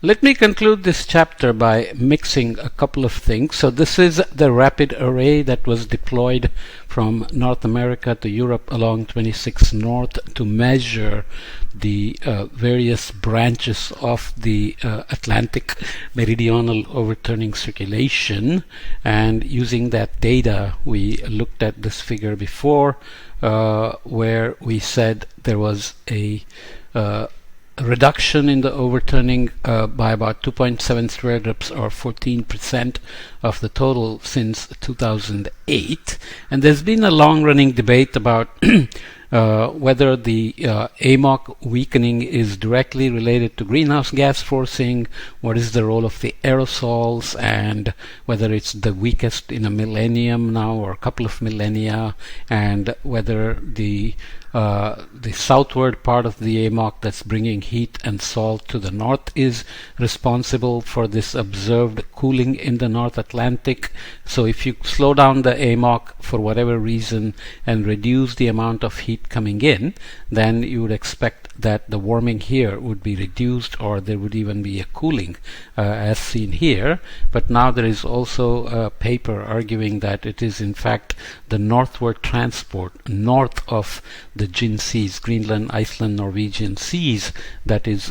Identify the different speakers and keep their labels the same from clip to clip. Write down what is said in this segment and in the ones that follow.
Speaker 1: Let me conclude this chapter by mixing a couple of things. So this is the rapid array that was deployed from North America to Europe along 26 North to measure the various branches of the Atlantic meridional overturning circulation. And using that data, we looked at this figure before where we said there was a reduction in the overturning by about 2.7 square drips or 14% of the total since 2008. And there's been a long-running debate about whether the AMOC weakening is directly related to greenhouse gas forcing, what is the role of the aerosols, and whether it's the weakest in a millennium now or a couple of millennia, and whether the southward part of the AMOC that's bringing heat and salt to the north is responsible for this observed cooling in the North Atlantic. So if you slow down the AMOC for whatever reason and reduce the amount of heat coming in, then you would expect that the warming here would be reduced, or there would even be a cooling as seen here. But now there is also a paper arguing that it is in fact the northward transport north of the Jin seas, Greenland, Iceland, Norwegian seas, that is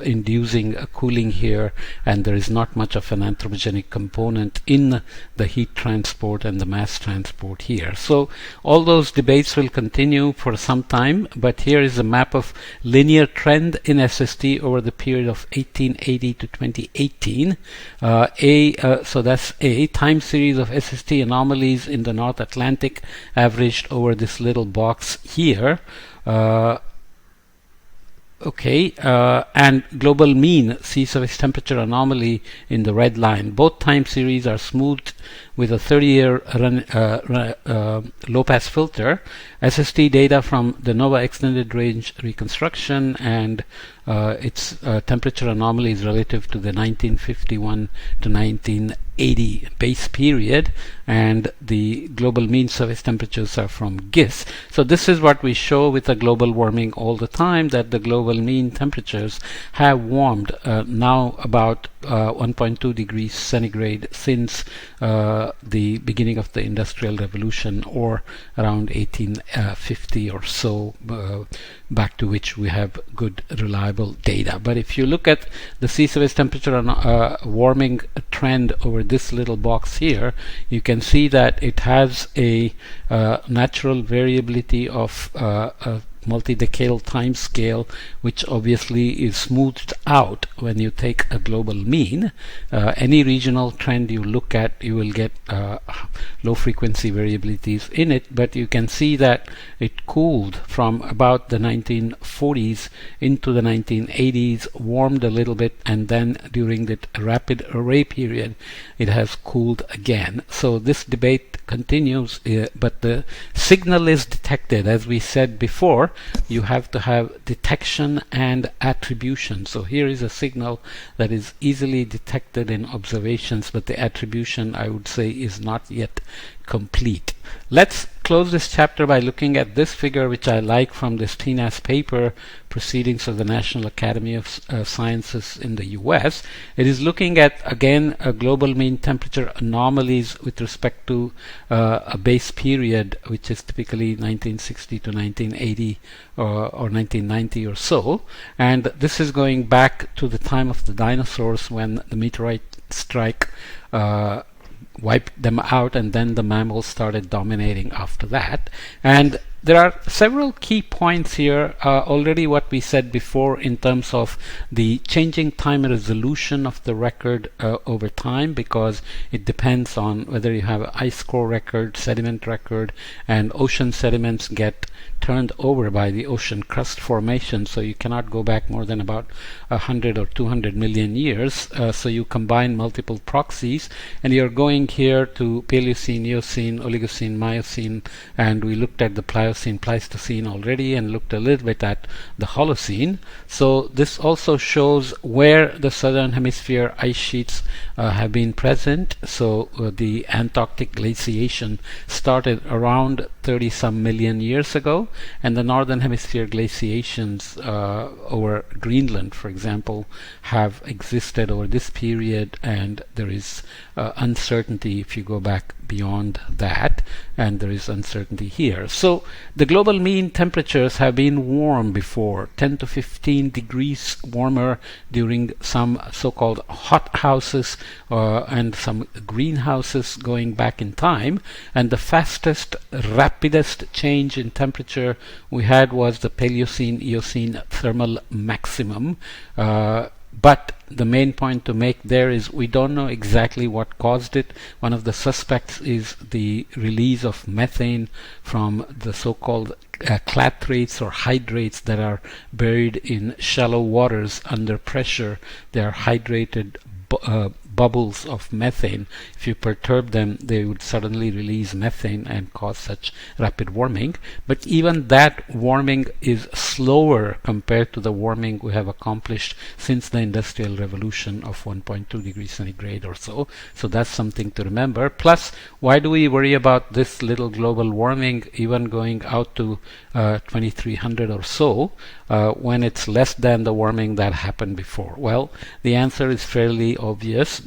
Speaker 1: inducing a cooling here, and there is not much of an anthropogenic component in the heat transport and the mass transport here. So all those debates will continue for some time, but here is a map of linear trend in SST over the period of 1880 to 2018. So that's a time series of SST anomalies in the North Atlantic averaged over this little box here. And global mean sea surface temperature anomaly in the red line. Both time series are smoothed with a 30-year low-pass filter. SST data from the NOVA extended range reconstruction, and its temperature anomaly is relative to the 1951 to 1980 base period, and the global mean surface temperatures are from GISS. So this is what we show with the global warming all the time, that the global mean temperatures have warmed now about 1.2 degrees centigrade since the beginning of the Industrial Revolution, or around 1850 or so, back to which we have good reliable data. But if you look at the sea surface temperature warming trend over this little box here, you can see that it has a natural variability of multi-decadal time scale, which obviously is smoothed out when you take a global mean. Any regional trend you look at, you will get low frequency variabilities in it, but you can see that it cooled from about the 1940s into the 1980s, warmed a little bit, and then during the rapid array period it has cooled again. So this debate continues, but the signal is detected. As we said before, you have to have detection and attribution. So here is a signal that is easily detected in observations, but the attribution, I would say, is not yet complete. Let's close this chapter by looking at this figure, which I like, from this TNAS paper, Proceedings of the National Academy of Sciences in the US. It is looking at, again, a global mean temperature anomalies with respect to a base period, which is typically 1960 to 1980 or 1990 or so. And this is going back to the time of the dinosaurs, when the meteorite strike wiped them out, and then the mammals started dominating after that. And there are several key points here. Already what we said before in terms of the changing time resolution of the record over time, because it depends on whether you have an ice core record, sediment record, and ocean sediments get turned over by the ocean crust formation, so you cannot go back more than about 100 or 200 million years. So you combine multiple proxies, and you're going here to Paleocene, Eocene, Oligocene, Miocene, and we looked at the Pliocene, Pleistocene already, and looked a little bit at the Holocene. So this also shows where the southern hemisphere ice sheets have been present. So the Antarctic glaciation started around 30 some million years ago, and the northern hemisphere glaciations over Greenland, for example, have existed over this period, and there is uncertainty if you go back beyond that, and there is uncertainty here. So the global mean temperatures have been warm before, 10 to 15 degrees warmer during some so-called hot houses and some greenhouses going back in time, and the fastest, rapidest change in temperature we had was the Paleocene Eocene thermal maximum. But the main point to make there is we don't know exactly what caused it. One of the suspects is the release of methane from the so-called clathrates or hydrates that are buried in shallow waters under pressure. They are hydrated bubbles of methane. If you perturb them, they would suddenly release methane and cause such rapid warming. But even that warming is slower compared to the warming we have accomplished since the Industrial Revolution of 1.2 degrees centigrade or so. So that's something to remember. Plus, why do we worry about this little global warming even going out to 2300 or so when it's less than the warming that happened before? Well, the answer is fairly obvious.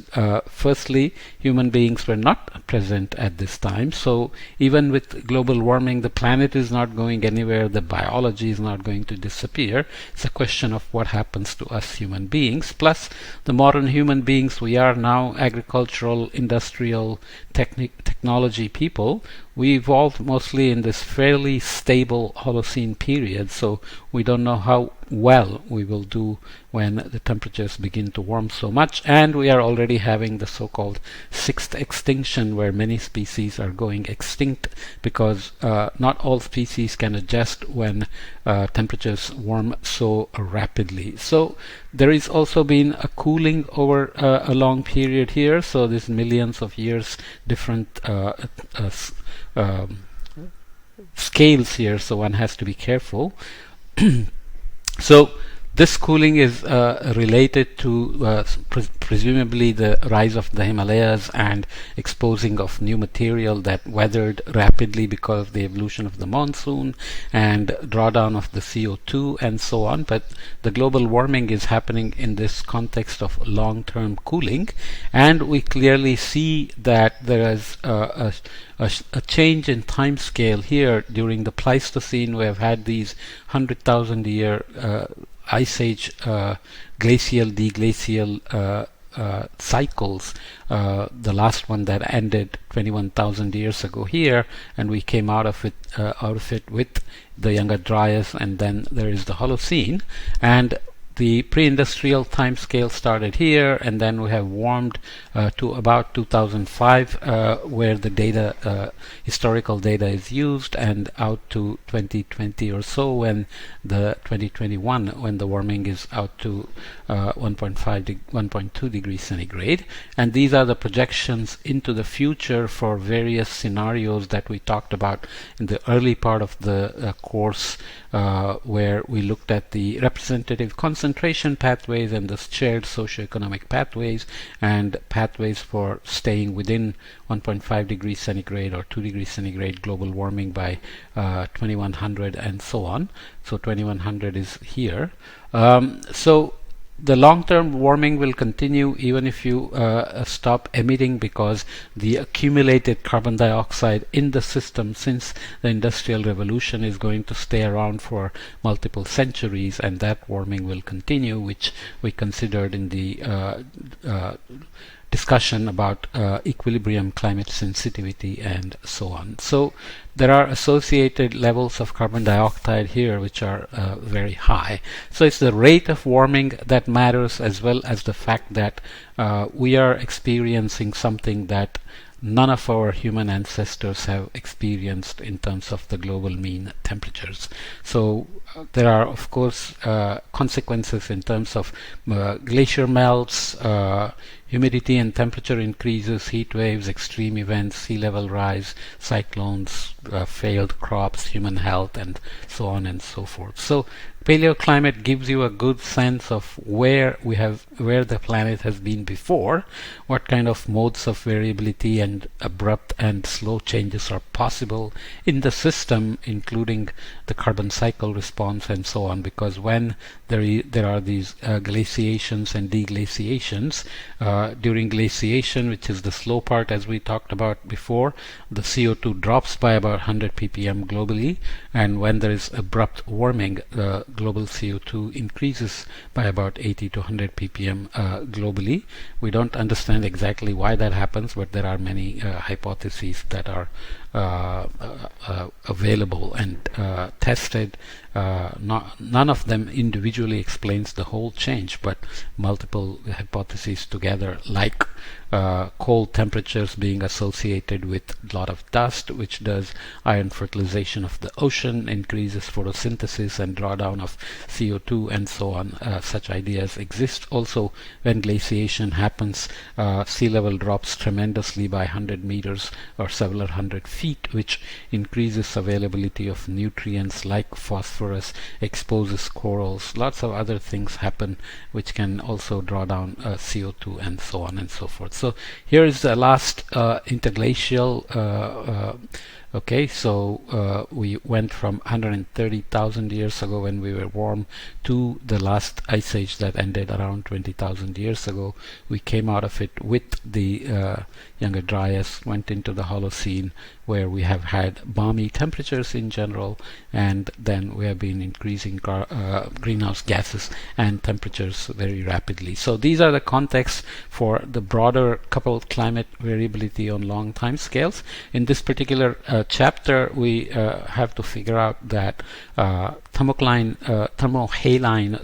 Speaker 1: Firstly, human beings were not present at this time, so even with global warming, the planet is not going anywhere, the biology is not going to disappear. It's a question of what happens to us human beings. Plus, the modern human beings, we are now agricultural, industrial, technology people. We evolved mostly in this fairly stable Holocene period, so we don't know how well we will do when the temperatures begin to warm so much, and we are already having the so-called sixth extinction where many species are going extinct because not all species can adjust when temperatures warm so rapidly. So there is also been a cooling over a long period here, so there's millions of years different scales here, so one has to be careful. So this cooling is related to presumably the rise of the Himalayas and exposing of new material that weathered rapidly because of the evolution of the monsoon and drawdown of the CO2 and so on. But the global warming is happening in this context of long-term cooling, and we clearly see that there is a change in time scale here. During the Pleistocene, we have had these 100,000 year Ice Age glacial deglacial cycles. The last one that ended 21,000 years ago here, and we came out of it with the Younger Dryas, and then there is the Holocene, and the pre-industrial time scale started here, and then we have warmed to about 2005 where the data, historical data is used, and out to 2020 or so when the 2021 when the warming is out to 1.2 degrees centigrade. And these are the projections into the future for various scenarios that we talked about in the early part of the course, where we looked at the representative concentration pathways and the shared socioeconomic pathways and pathways for staying within 1.5 degrees centigrade or 2 degrees centigrade global warming by 2100 and so on. So 2100 is here. So the long-term warming will continue even if you stop emitting, because the accumulated carbon dioxide in the system since the Industrial Revolution is going to stay around for multiple centuries, and that warming will continue, which we considered in the discussion about equilibrium, climate sensitivity, and so on. So there are associated levels of carbon dioxide here which are very high. So it's the rate of warming that matters, as well as the fact that we are experiencing something that none of our human ancestors have experienced in terms of the global mean temperatures. So there are, of course, consequences in terms of glacier melts, humidity and temperature increases, heat waves, extreme events, sea level rise, cyclones, failed crops, human health, and so on and so forth. So paleoclimate gives you a good sense of where the planet has been before, what kind of modes of variability and abrupt and slow changes are possible in the system, including the carbon cycle response and so on. Because when there are these glaciations and deglaciations, during glaciation, which is the slow part as we talked about before, the CO2 drops by about 100 ppm globally, and when there is abrupt warming, global CO2 increases by about 80 to 100 ppm globally. We don't understand exactly why that happens, but there are many hypotheses that are available and tested. None of them individually explains the whole change, but multiple hypotheses together, like cold temperatures being associated with a lot of dust, which does ion fertilization of the ocean, increases photosynthesis and drawdown of CO2, and so on. Such ideas exist. Also, when glaciation happens, sea level drops tremendously by 100 meters or several hundred feet, which increases availability of nutrients like phosphorus, exposes corals. Lots of other things happen which can also draw down CO2 and so on and so forth. So here is the last interglacial. Okay, so we went from 130,000 years ago when we were warm to the last ice age that ended around 20,000 years ago. We came out of it with the Younger Dryas, went into the Holocene, where we have had balmy temperatures in general, and then we have been increasing greenhouse gases and temperatures very rapidly. So these are the contexts for the broader coupled climate variability on long time scales. In this particular chapter, we have to figure out that thermohaline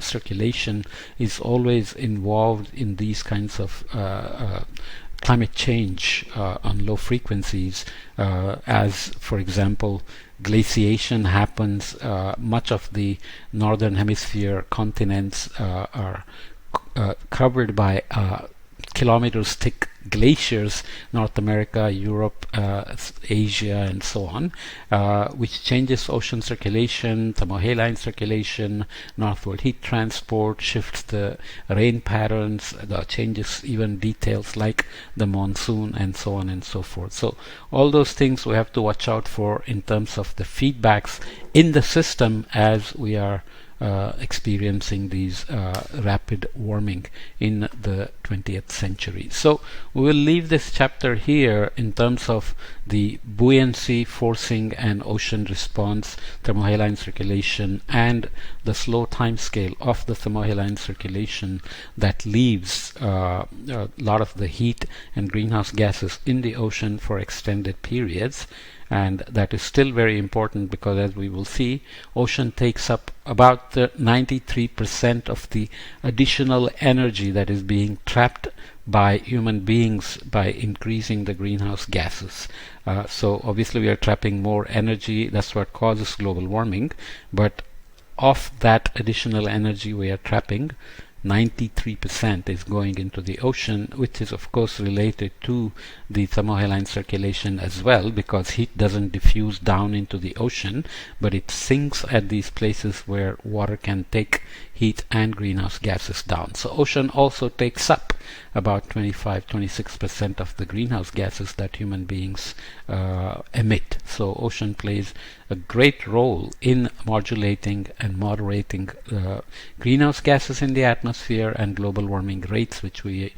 Speaker 1: circulation is always involved in these kinds of climate change on low frequencies, as for example glaciation happens. Much of the northern hemisphere continents are covered by kilometers thick glaciers, North America, Europe, Asia, and so on, which changes ocean circulation, thermohaline circulation, northward heat transport, shifts the rain patterns, changes even details like the monsoon, and so on and so forth. So all those things we have to watch out for in terms of the feedbacks in the system as we are experiencing these rapid warming in the 20th century. So we will leave this chapter here in terms of the buoyancy, forcing, and ocean response, thermohaline circulation, and the slow time scale of the thermohaline circulation that leaves a lot of the heat and greenhouse gases in the ocean for extended periods. And that is still very important because, as we will see, ocean takes up about 93% of the additional energy that is being trapped by human beings by increasing the greenhouse gases. So obviously we are trapping more energy. That's what causes global warming. But of that additional energy we are trapping, 93% is going into the ocean, which is of course related to the thermohaline circulation as well, because heat doesn't diffuse down into the ocean, but it sinks at these places where water can take heat and greenhouse gases down. So ocean also takes up about 25-26% of the greenhouse gases that human beings emit. So ocean plays a great role in modulating and moderating greenhouse gases in the atmosphere and global warming rates, which we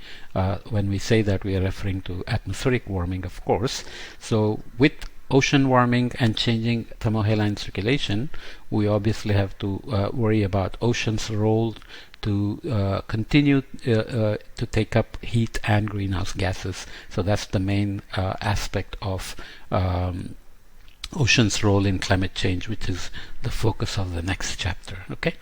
Speaker 1: when we say that, we are referring to atmospheric warming, of course. So with ocean warming and changing thermohaline circulation, we obviously have to worry about ocean's role to continue to take up heat and greenhouse gases. So that's the main aspect of ocean's role in climate change, which is the focus of the next chapter. Okay.